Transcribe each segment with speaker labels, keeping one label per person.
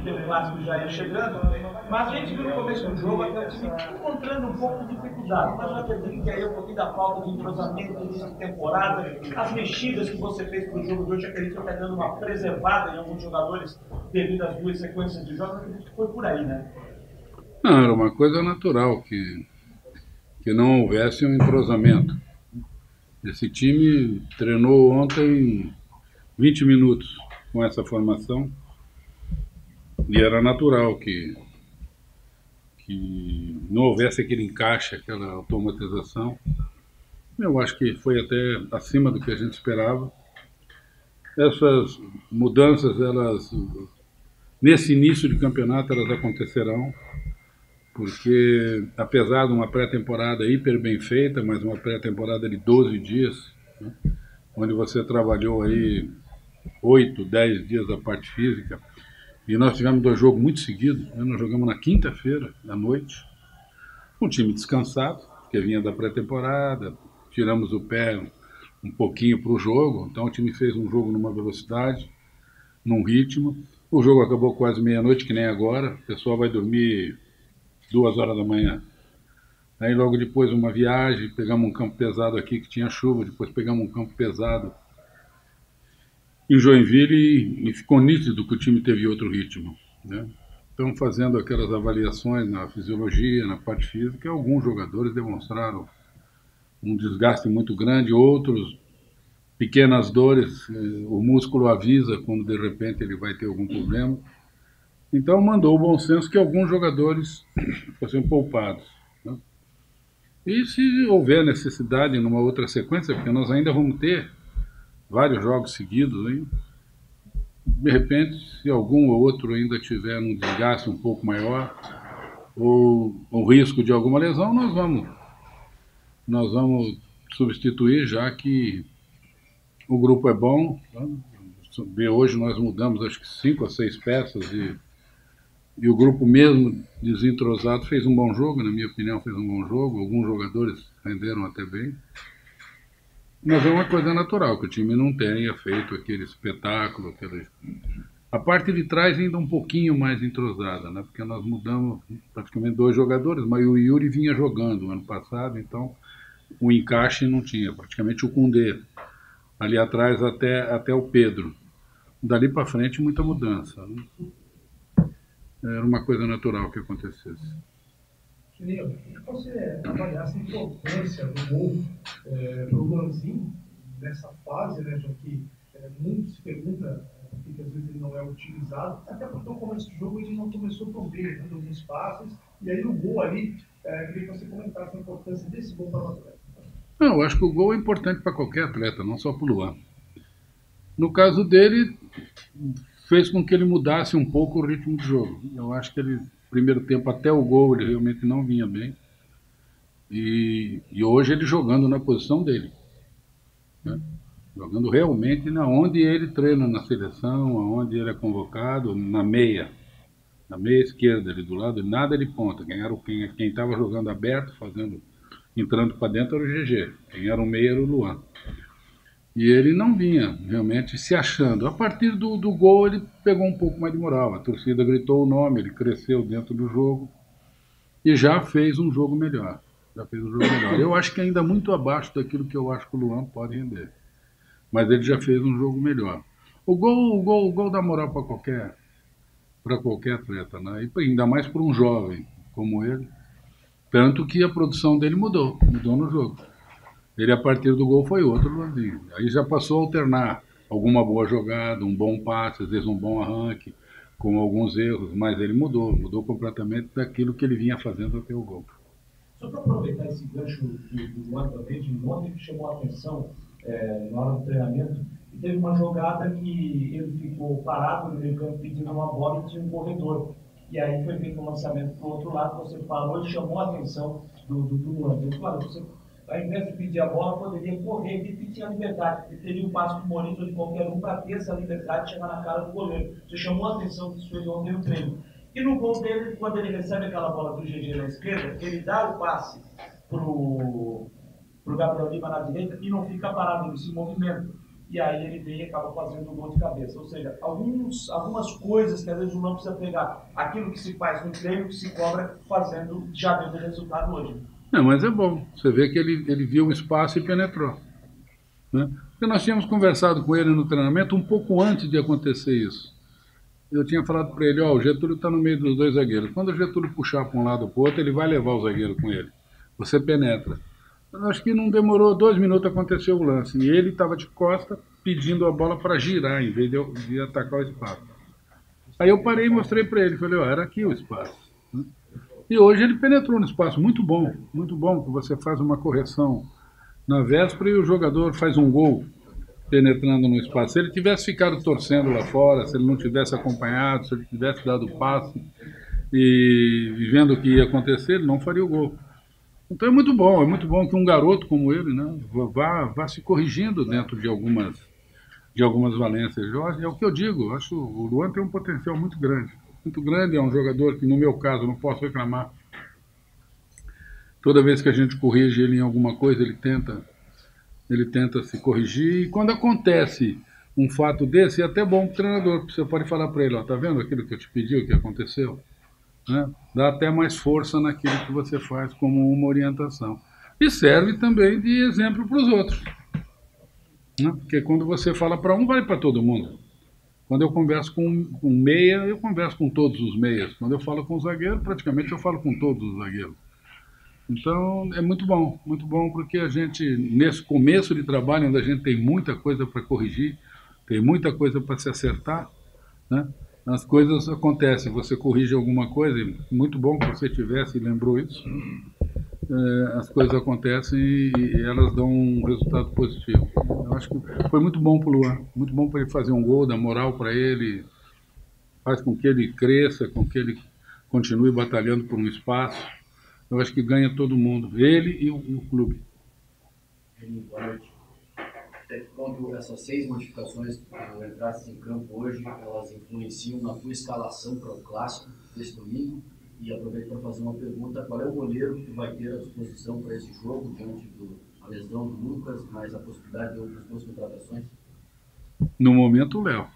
Speaker 1: tem o clássico já ia chegando, mas a gente viu no começo do jogo até o time encontrando um pouco de dificuldade. Mas eu acredito que aí um pouquinho da falta de entrosamento, início de temporada, as mexidas que você fez para o jogo de hoje, acredito que está dando uma preservada em alguns jogadores devido às duas sequências de jogos, acredito que foi por aí, né?
Speaker 2: Não, era uma coisa natural que não houvesse um entrosamento. Esse time treinou ontem 20 minutos com essa formação e era natural que não houvesse aquele encaixe, aquela automatização. Eu acho que foi até acima do que a gente esperava. Essas mudanças, elas nesse início de campeonato, elas acontecerão, porque apesar de uma pré-temporada hiper bem feita, mas uma pré-temporada de 12 dias, né, onde você trabalhou aí 8, 10 dias da parte física, e nós tivemos dois jogos muito seguidos, né? Nós jogamos na quinta-feira, à noite, um time descansado, que vinha da pré-temporada, tiramos o pé um pouquinho para o jogo, então o time fez um jogo numa velocidade, num ritmo. O jogo acabou quase meia-noite, que nem agora, o pessoal vai dormir 2 horas da manhã. Aí logo depois uma viagem, pegamos um campo pesado aqui que tinha chuva, depois pegamos um campo pesado em Joinville e ficou nítido que o time teve outro ritmo, né? Então, fazendo aquelas avaliações na fisiologia, na parte física, alguns jogadores demonstraram um desgaste muito grande, outros pequenas dores, o músculo avisa quando de repente ele vai ter algum problema. Então mandou o bom senso que alguns jogadores fossem poupados, né? E se houver necessidade numa outra sequência, porque nós ainda vamos ter vários jogos seguidos, hein? De repente, se algum ou outro ainda tiver um desgaste um pouco maior, ou o risco de alguma lesão, nós vamos substituir, já que o grupo é bom, né? Hoje nós mudamos acho que 5 ou 6 peças e o grupo mesmo desentrosado fez um bom jogo, na minha opinião fez um bom jogo, alguns jogadores renderam até bem. Mas é uma coisa natural, que o time não tenha feito aquele espetáculo, a parte de trás ainda um pouquinho mais entrosada, né? Porque nós mudamos praticamente 2 jogadores, mas o Yuri vinha jogando ano passado, então o encaixe não tinha, praticamente o Koundé. Ali atrás até o Pedro. Dali para frente muita mudança, né? Era uma coisa natural que acontecesse.
Speaker 3: Queria que você avaliasse a importância do gol para o Lanzinho nessa fase, né, já que muito se pergunta por que às vezes ele não é utilizado, até porque no começo do jogo ele não começou tão bem, dando alguns passes, e aí o gol ali, queria que você comentasse a importância desse gol para o atleta.
Speaker 2: Não, eu acho que o gol é importante para qualquer atleta, não só para o Luan. No caso dele, fez com que ele mudasse um pouco o ritmo do jogo. Eu acho que ele, primeiro tempo, até o gol, ele realmente não vinha bem. E hoje ele jogando na posição dele, né? Jogando realmente na onde ele treina na seleção, aonde ele é convocado, na meia esquerda, ali do lado, nada de ponta. Quem estava jogando aberto, entrando para dentro era o GG. Quem era o meia era o Luan. E ele não vinha realmente se achando. A partir do gol ele pegou um pouco mais de moral. A torcida gritou o nome, ele cresceu dentro do jogo e já fez um jogo melhor. Já fez um jogo melhor. Eu acho que ainda muito abaixo daquilo que eu acho que o Luan pode render. Mas ele já fez um jogo melhor. O gol dá moral para qualquer atleta, né? E ainda mais para um jovem como ele. Tanto que a produção dele mudou no jogo. Ele, a partir do gol, foi outro Luanzinho. Aí já passou a alternar alguma boa jogada, um bom passe, às vezes um bom arranque, com alguns erros, mas ele mudou completamente daquilo que ele vinha fazendo até o gol.
Speaker 1: Só para aproveitar esse gancho do Luan também, de ontem que chamou a atenção na hora do treinamento, e teve uma jogada que ele ficou parado no meio campo pedindo uma bola e tinha um corredor. E aí foi feito um lançamento para o outro lado, você parou e chamou a atenção do Luan. Claro, você, ao invés de pedir a bola, poderia correr e tinha liberdade, porque teria um passo do Maurício de qualquer um para ter essa liberdade de chegar na cara do goleiro. Você chamou a atenção disso ele ontem no treino. E no gol dele, quando ele recebe aquela bola do GG na esquerda, ele dá o passe pro Gabriel Lima na direita e não fica parado, ele se movimenta. e aí ele vem e acaba fazendo o gol de cabeça. Ou seja, algumas coisas que às vezes não precisa pegar aquilo que se faz no treino, que se cobra fazendo, já dando resultado hoje.
Speaker 2: Não, mas é bom. Você vê que ele viu o espaço e penetrou. Né? Porque nós tínhamos conversado com ele no treinamento um pouco antes de acontecer isso. Eu tinha falado para ele, ó, o Getúlio está no meio dos dois zagueiros. Quando o Getúlio puxar para um lado ou para o outro, ele vai levar o zagueiro com ele. Você penetra. Eu acho que não demorou 2 minutos a acontecer o lance. E ele estava de costa pedindo a bola para girar, em vez de atacar o espaço. Aí eu parei e mostrei para ele. Falei, ó, era aqui o espaço. E hoje ele penetrou no espaço. Muito bom, que você faz uma correção na véspera e o jogador faz um gol penetrando no espaço. Se ele tivesse ficado torcendo lá fora, se ele não tivesse acompanhado, se ele tivesse dado o passe e vendo o que ia acontecer, ele não faria o gol. Então é muito bom que um garoto como ele, né, vá se corrigindo dentro de algumas valências. É o que eu digo, eu acho o Luan tem um potencial muito grande, é um jogador que no meu caso não posso reclamar. Toda vez que a gente corrige ele em alguma coisa, ele tenta se corrigir, e quando acontece um fato desse, é até bom para o treinador, você pode falar para ele, ó, tá vendo aquilo que eu te pedi, o que aconteceu? Né? Dá até mais força naquilo que você faz como uma orientação. E serve também de exemplo para os outros. Né? Porque quando você fala para um, vale para todo mundo. Quando eu converso com um meia, eu converso com todos os meias. Quando eu falo com o zagueiro, praticamente eu falo com todos os zagueiros. Então é muito bom porque a gente, nesse começo de trabalho, onde a gente tem muita coisa para corrigir, tem muita coisa para se acertar, né? As coisas acontecem, você corrige alguma coisa, muito bom que você tivesse e lembrou isso, as coisas acontecem e elas dão um resultado positivo. Eu acho que foi muito bom para o Luan, muito bom para ele fazer um gol, dar moral para ele, faz com que ele cresça, com que ele continue batalhando por um espaço. Eu acho que ganha todo mundo, ele e o clube.
Speaker 4: Boa noite. Até que ponto essas 6 modificações que entraste em campo hoje, elas influenciam na tua escalação para o clássico desse domingo? E aproveito para fazer uma pergunta, qual é o goleiro que tu vai ter à disposição para esse jogo, diante da lesão do Lucas, mais a possibilidade de outras 2 contratações?
Speaker 2: No momento, o Léo.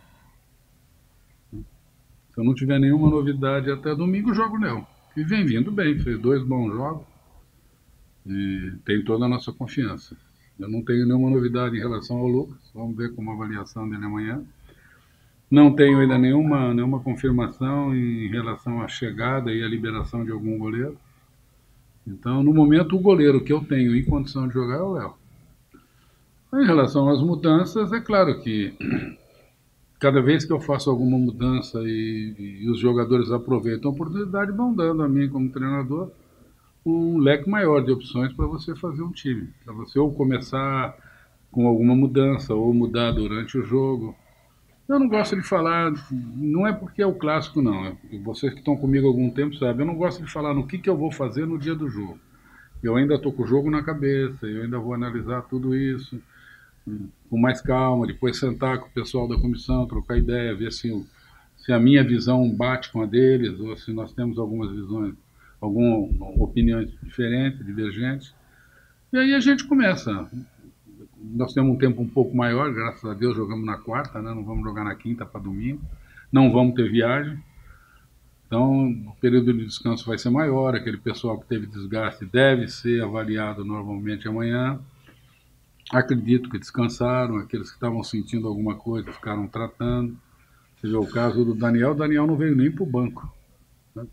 Speaker 2: Se eu não tiver nenhuma novidade até domingo, jogo o Léo. E vem vindo bem, fez 2 bons jogos e tem toda a nossa confiança. Eu não tenho nenhuma novidade em relação ao Lucas, vamos ver como a avaliação dele amanhã. Não tenho ainda nenhuma confirmação em relação à chegada e à liberação de algum goleiro. Então, no momento, o goleiro que eu tenho em condição de jogar é o Léo. Em relação às mudanças, é claro que cada vez que eu faço alguma mudança e os jogadores aproveitam a oportunidade, vão dando a mim como treinador um leque maior de opções para você fazer um time. Para você ou começar com alguma mudança ou mudar durante o jogo. Eu não gosto de falar, não é porque é o clássico não, vocês que estão comigo há algum tempo sabem, eu não gosto de falar no que eu vou fazer no dia do jogo. Eu ainda estou com o jogo na cabeça, eu ainda vou analisar tudo isso com mais calma, depois sentar com o pessoal da comissão, trocar ideia, ver se a minha visão bate com a deles, ou se nós temos algumas visões, algumas opiniões diferentes, divergentes. E aí a gente começa. Nós temos um tempo um pouco maior, graças a Deus jogamos na quarta, né? Não vamos jogar na quinta para domingo, não vamos ter viagem. Então o período de descanso vai ser maior, aquele pessoal que teve desgaste deve ser avaliado normalmente amanhã. Acredito que descansaram, aqueles que estavam sentindo alguma coisa ficaram tratando. Você vê o caso do Daniel, o Daniel não veio nem para o banco. Né?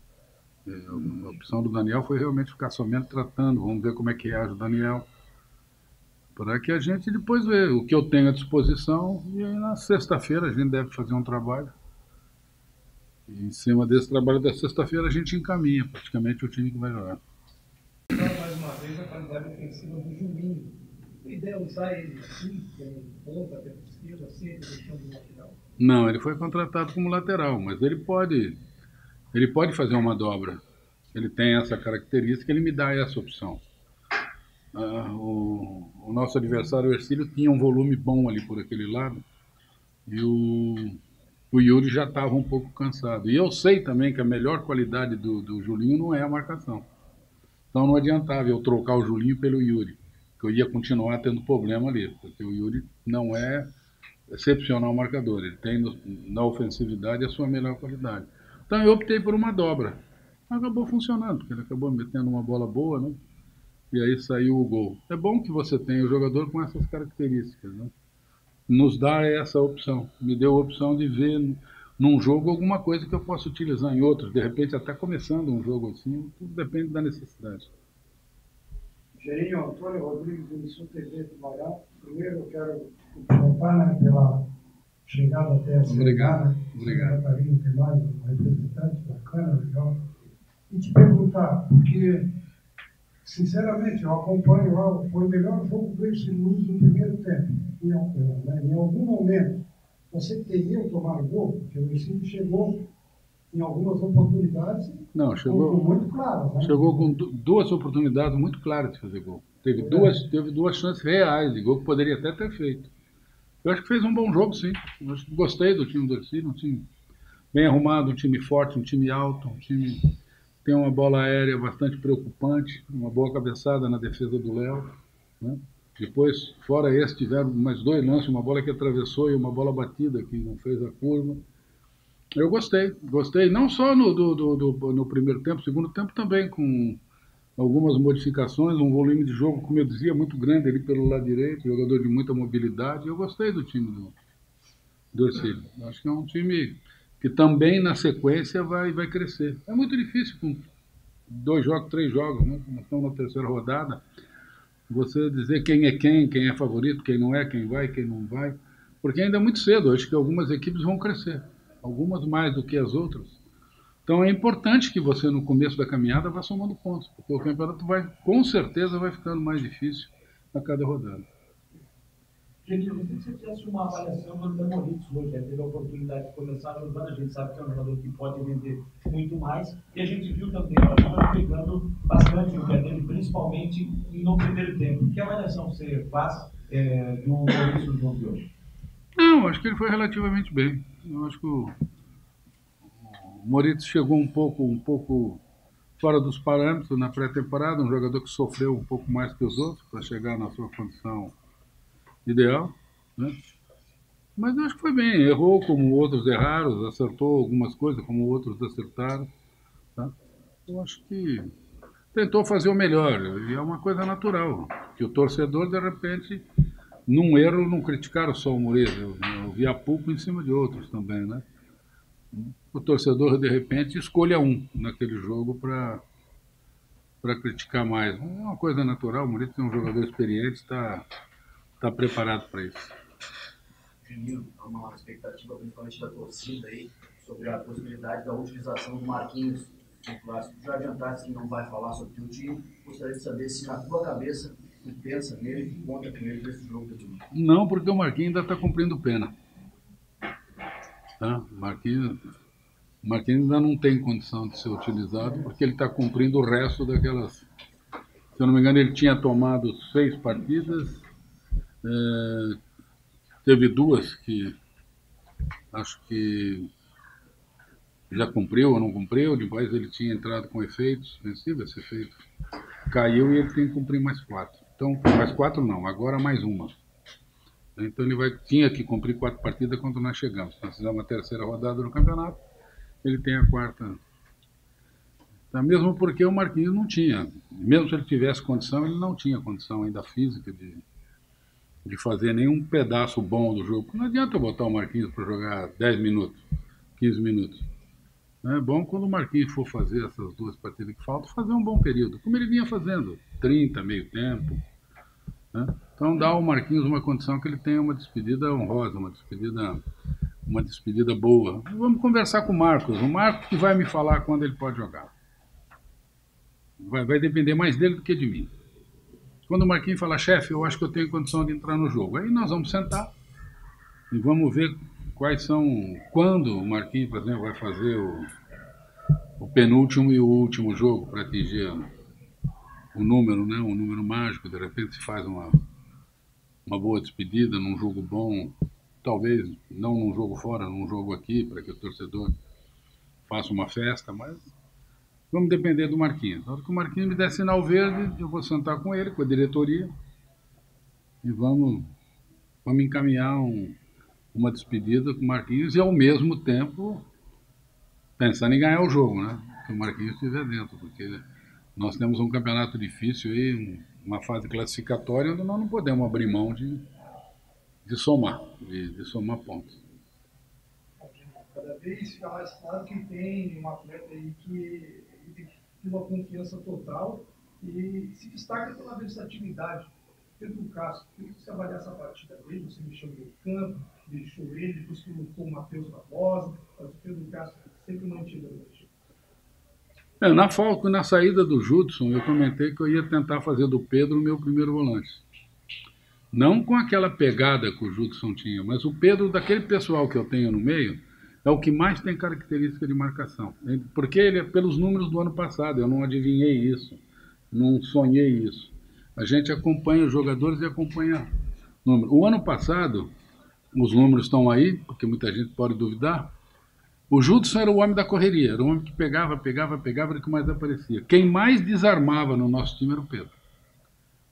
Speaker 2: A opção do Daniel foi realmente ficar somente tratando, vamos ver como é que reage o Daniel. Para que a gente depois vê o que eu tenho à disposição, e aí na sexta-feira a gente deve fazer um trabalho. E em cima desse trabalho da sexta-feira a gente encaminha praticamente o time que vai jogar.
Speaker 3: Mais uma vez a qualidade ofensiva do Julinho. A ideia é usar ele assim, como ponta pela esquerda, sempre deixando o lateral?
Speaker 2: Não, ele foi contratado como lateral, mas ele pode fazer uma dobra. Ele tem essa característica, ele me dá essa opção. O nosso adversário, o Ercílio, tinha um volume bom ali por aquele lado, e o Yuri já estava um pouco cansado. E eu sei também que a melhor qualidade do Julinho não é a marcação. Então não adiantava eu trocar o Julinho pelo Yuri, que eu ia continuar tendo problema ali, porque o Yuri não é excepcional marcador. Ele tem na ofensividade a sua melhor qualidade. Então eu optei por uma dobra. Acabou funcionando, porque ele acabou metendo uma bola boa, né? E aí saiu o gol. É bom que você tenha o jogador com essas características, né? Nos dá essa opção. Me deu a opção de ver num jogo alguma coisa que eu possa utilizar em outros. De repente, até começando um jogo assim, tudo depende da necessidade.
Speaker 5: Gerinho, Antônio Rodrigues, Emissão TV Tubarão. Primeiro eu quero cumprimentar, né, pela chegada até a
Speaker 2: Obrigado.
Speaker 5: né?
Speaker 2: Obrigado.
Speaker 5: Catarina tem mais um representante bacana, legal. E te perguntar, porque, sinceramente, eu acompanho lá, foi o melhor jogo do Ercílio Luz no primeiro tempo. Em algum momento, você temeu tomar o gol? Porque o Ercílio chegou em algumas oportunidades.
Speaker 2: Não, chegou
Speaker 5: muito claro, né?
Speaker 2: Chegou com duas oportunidades muito claras de fazer gol. Teve duas chances reais de gol que poderia até ter feito. Eu acho que fez um bom jogo, sim. Eu acho que gostei do time do Ercílio, um time bem arrumado, um time forte, um time alto, um time que tem uma bola aérea bastante preocupante, uma boa cabeçada na defesa do Léo, né? Depois, fora esse, tiveram mais dois lances, uma bola que atravessou e uma bola batida que não fez a curva. Eu gostei não só no primeiro tempo, segundo tempo também, com algumas modificações, um volume de jogo, como eu dizia, muito grande ali pelo lado direito, jogador de muita mobilidade. Eu gostei do time do Ercílio. Acho que é um time que também na sequência vai crescer. É muito difícil com 2 jogos, 3 jogos, né? Nós estamos na terceira rodada, você dizer quem é favorito, quem não é, quem vai, quem não vai, porque ainda é muito cedo. Acho que algumas equipes vão crescer, algumas mais do que as outras. Então é importante que você no começo da caminhada vá somando pontos, porque o campeonato com certeza vai ficando mais difícil a cada rodada.
Speaker 1: Genil, eu queria que você fizesse uma avaliação do André Moritz hoje. Ele teve a oportunidade de começar jogando, a gente sabe que é um jogador que pode render muito mais, e a gente viu também o jogador pegando bastante no pé dele, principalmente no primeiro tempo. Que avaliação você faz do Moritz no jogo de hoje?
Speaker 2: Não, acho que ele foi relativamente bem. Eu acho que o Moritz chegou um pouco fora dos parâmetros na pré-temporada, um jogador que sofreu um pouco mais que os outros para chegar na sua condição ideal, né? Mas eu acho que foi bem, errou como outros erraram, acertou algumas coisas como outros acertaram, tá? Eu acho que tentou fazer o melhor, e é uma coisa natural, que o torcedor, de repente, num erro, não criticaram só o Moreira, eu vi a pouco em cima de outros também, né? O torcedor, de repente, escolha um naquele jogo para criticar mais. É uma coisa natural, o Moreira é um jogador experiente, está preparado para isso.
Speaker 4: Juninho, há uma expectativa, principalmente da torcida aí, sobre a possibilidade da utilização do Marquinhos no clássico. Já adiantaste que não vai falar sobre o time, gostaria de saber se na tua cabeça tu pensa nele e conta com ele nesse jogo do time.
Speaker 2: Não, porque o Marquinhos ainda está cumprindo pena. Tá? O Marquinhos ainda não tem condição de ser utilizado, porque ele está cumprindo o resto daquelas... Se eu não me engano, ele tinha tomado 6 partidas, teve 2 que acho que já cumpriu ou não cumpriu, depois ele tinha entrado com efeitos vencíveis, esse efeito caiu e ele tem que cumprir mais 4. Então, mais 4 não, agora mais uma. Então ele tinha que cumprir 4 partidas quando nós chegamos. Nós fizemos a terceira rodada do campeonato, ele tem a 4ª. Tá? Mesmo porque o Marquinhos não tinha, mesmo se ele tivesse condição, ele não tinha condição ainda física de fazer nenhum pedaço bom do jogo. Não adianta botar o Marquinhos para jogar 10 minutos, 15 minutos. É bom quando o Marquinhos for fazer essas 2 partidas que faltam, fazer um bom período, como ele vinha fazendo, 30, meio tempo. Né? Então dá ao Marquinhos uma condição que ele tenha uma despedida honrosa, uma despedida boa. Vamos conversar com o Marcos que vai me falar quando ele pode jogar. Vai depender mais dele do que de mim. Quando o Marquinhos falar, chefe, eu acho que eu tenho condição de entrar no jogo. Aí nós vamos sentar e vamos ver quando o Marquinhos, por exemplo, vai fazer o penúltimo e o último jogo para atingir o número, né? Um número mágico. De repente se faz uma boa despedida num jogo bom, talvez não num jogo fora, num jogo aqui, para que o torcedor faça uma festa, mas vamos depender do Marquinhos. Na hora que o Marquinhos me der sinal verde, eu vou sentar com ele, com a diretoria, e vamos encaminhar uma despedida com o Marquinhos e, ao mesmo tempo, pensando em ganhar o jogo, né? Que o Marquinhos estiver dentro, porque nós temos um campeonato difícil aí, uma fase classificatória onde nós não podemos abrir mão de somar, de somar pontos.
Speaker 3: Cada vez fica mais claro que tem um atleta aí que tem uma confiança total e se destaca pela versatilidade. Pedro Castro, como você avaliar essa partida dele? Você mexeu no meio campo, deixou ele, depois colocou o Matheus Barbosa, mas o Pedro Castro sempre mantido
Speaker 2: Na saída do Judson, eu comentei que eu ia tentar fazer do Pedro o meu primeiro volante. Não com aquela pegada que o Judson tinha, mas o Pedro, daquele pessoal que eu tenho no meio, é o que mais tem característica de marcação. Porque ele é pelos números do ano passado, eu não adivinhei isso, não sonhei isso. A gente acompanha os jogadores e acompanha números. O ano passado, os números estão aí, porque muita gente pode duvidar, o Judson era o homem da correria, era o homem que pegava, era o que mais aparecia. Quem mais desarmava no nosso time era o Pedro.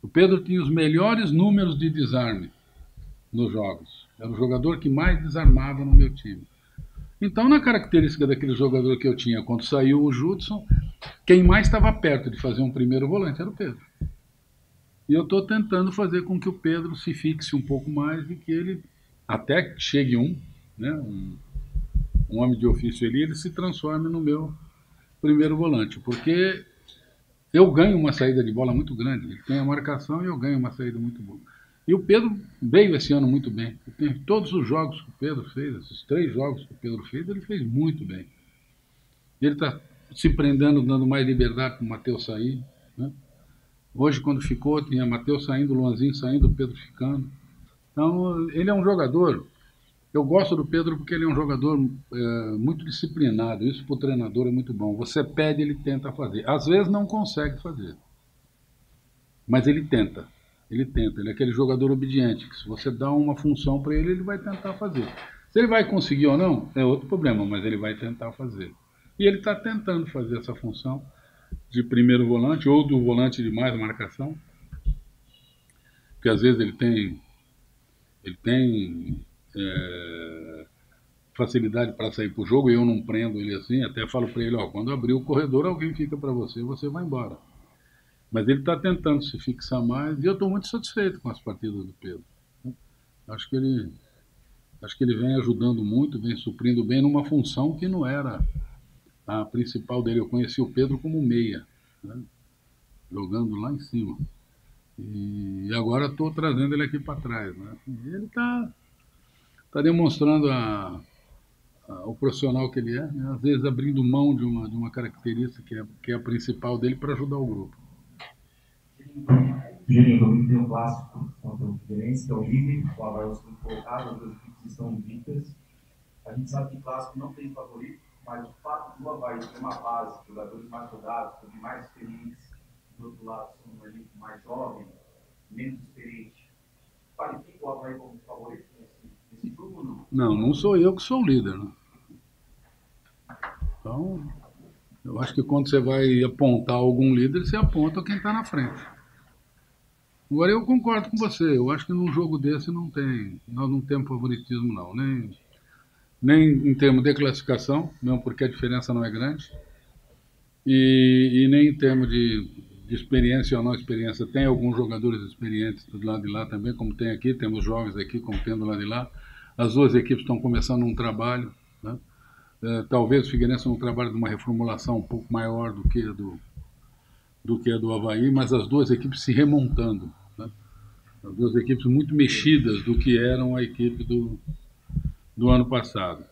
Speaker 2: O Pedro tinha os melhores números de desarme nos jogos. Era o jogador que mais desarmava no meu time. Então, na característica daquele jogador que eu tinha, quando saiu o Judson, quem mais estava perto de fazer um primeiro volante era o Pedro. E eu estou tentando fazer com que o Pedro se fixe um pouco mais e que ele, até que chegue né, um homem de ofício ali, ele se transforme no meu primeiro volante. Porque eu ganho uma saída de bola muito grande. Ele tem a marcação e eu ganho uma saída muito boa. E o Pedro veio esse ano muito bem. Todos os jogos que o Pedro fez, esses 3 jogos que o Pedro fez, ele fez muito bem. Ele está se prendendo, dando mais liberdade para o Matheus sair. Né? Hoje, quando ficou, tinha Matheus saindo, Luanzinho saindo, o Pedro ficando. Então, ele é um jogador. Eu gosto do Pedro porque ele é um jogador muito disciplinado. Isso para o treinador é muito bom. Você pede, ele tenta fazer. Às vezes não consegue fazer. Mas ele tenta. Ele é aquele jogador obediente, que se você dá uma função para ele, ele vai tentar fazer. Se ele vai conseguir ou não, é outro problema, mas ele vai tentar fazer. E ele está tentando fazer essa função de primeiro volante ou do volante de mais marcação, porque às vezes ele tem facilidade para sair para o jogo e eu não prendo ele assim, até falo para ele, quando abrir o corredor alguém fica para você, você vai embora. Mas ele está tentando se fixar mais e eu estou muito satisfeito com as partidas do Pedro. Acho que ele vem ajudando muito, vem suprindo bem numa função que não era a principal dele. Eu conheci o Pedro como meia, né? Jogando lá em cima. E agora estou trazendo ele aqui para trás. Né? E ele está demonstrando o profissional que ele é, né? Às vezes abrindo mão de uma característica que é a principal dele para ajudar o grupo.
Speaker 6: Juninho, domingo tem um clássico contra o Figueirense, que é o líder, o Avaí é o segundo colocado, as duas equipes estão invictas. A gente sabe que o clássico não tem favorito, mas o fato do Avaí ter uma base, jogadores mais rodados, mais experientes, do outro lado são um elenco mais jovem, menos experiente, qualifica o Avaí como favorito nesse jogo ou não?
Speaker 2: Não sou eu que sou o líder. Né? Então, eu acho que quando você vai apontar algum líder, você aponta quem está na frente. Agora eu concordo com você, eu acho que num jogo desse nós não temos favoritismo não, nem em termos de classificação, mesmo porque a diferença não é grande, e nem em termos de experiência ou não experiência. Tem alguns jogadores experientes do lado de lá também, como tem aqui, temos jovens aqui, como tem do lado de lá. As duas equipes estão começando um trabalho, né? Talvez o Figueirense não trabalhe de uma reformulação um pouco maior do que a do Avaí, mas as duas equipes se remontando. Né? As duas equipes muito mexidas do que eram a equipe do ano passado.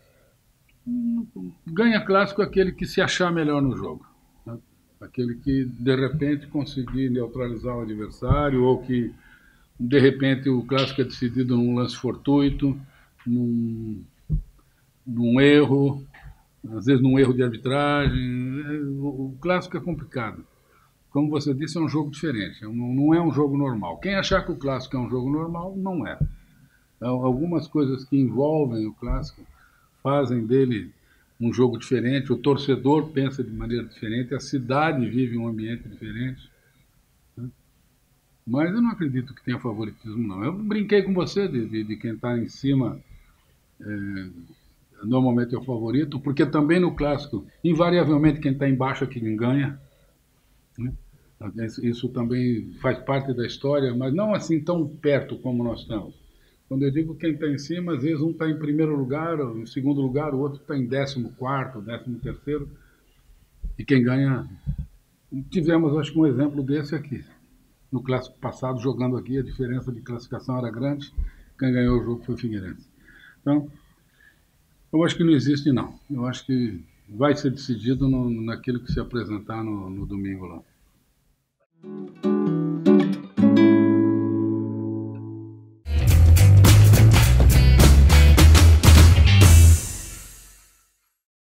Speaker 2: Ganha clássico aquele que se achar melhor no jogo. Né? Aquele que, de repente, conseguir neutralizar o adversário ou que, de repente, o clássico é decidido num lance fortuito, num erro, às vezes num erro de arbitragem. O clássico é complicado. Como você disse, é um jogo diferente, não é um jogo normal. Quem achar que o clássico é um jogo normal, não é. Algumas coisas que envolvem o clássico fazem dele um jogo diferente, o torcedor pensa de maneira diferente, a cidade vive um ambiente diferente. Né? Mas eu não acredito que tenha favoritismo, não. Eu brinquei com você de quem está em cima normalmente é o favorito, porque também no clássico, invariavelmente quem está embaixo é quem ganha, né? Isso também faz parte da história, mas não assim tão perto como nós estamos. Quando eu digo quem está em cima, às vezes um está em primeiro lugar, ou em segundo lugar, o outro está em 14º, 13º, e quem ganha... Tivemos, acho que um exemplo desse aqui. No clássico passado, jogando aqui, a diferença de classificação era grande, quem ganhou o jogo foi o Figueirense. Então, eu acho que não existe, não. Eu acho que vai ser decidido naquilo que se apresentar no domingo lá.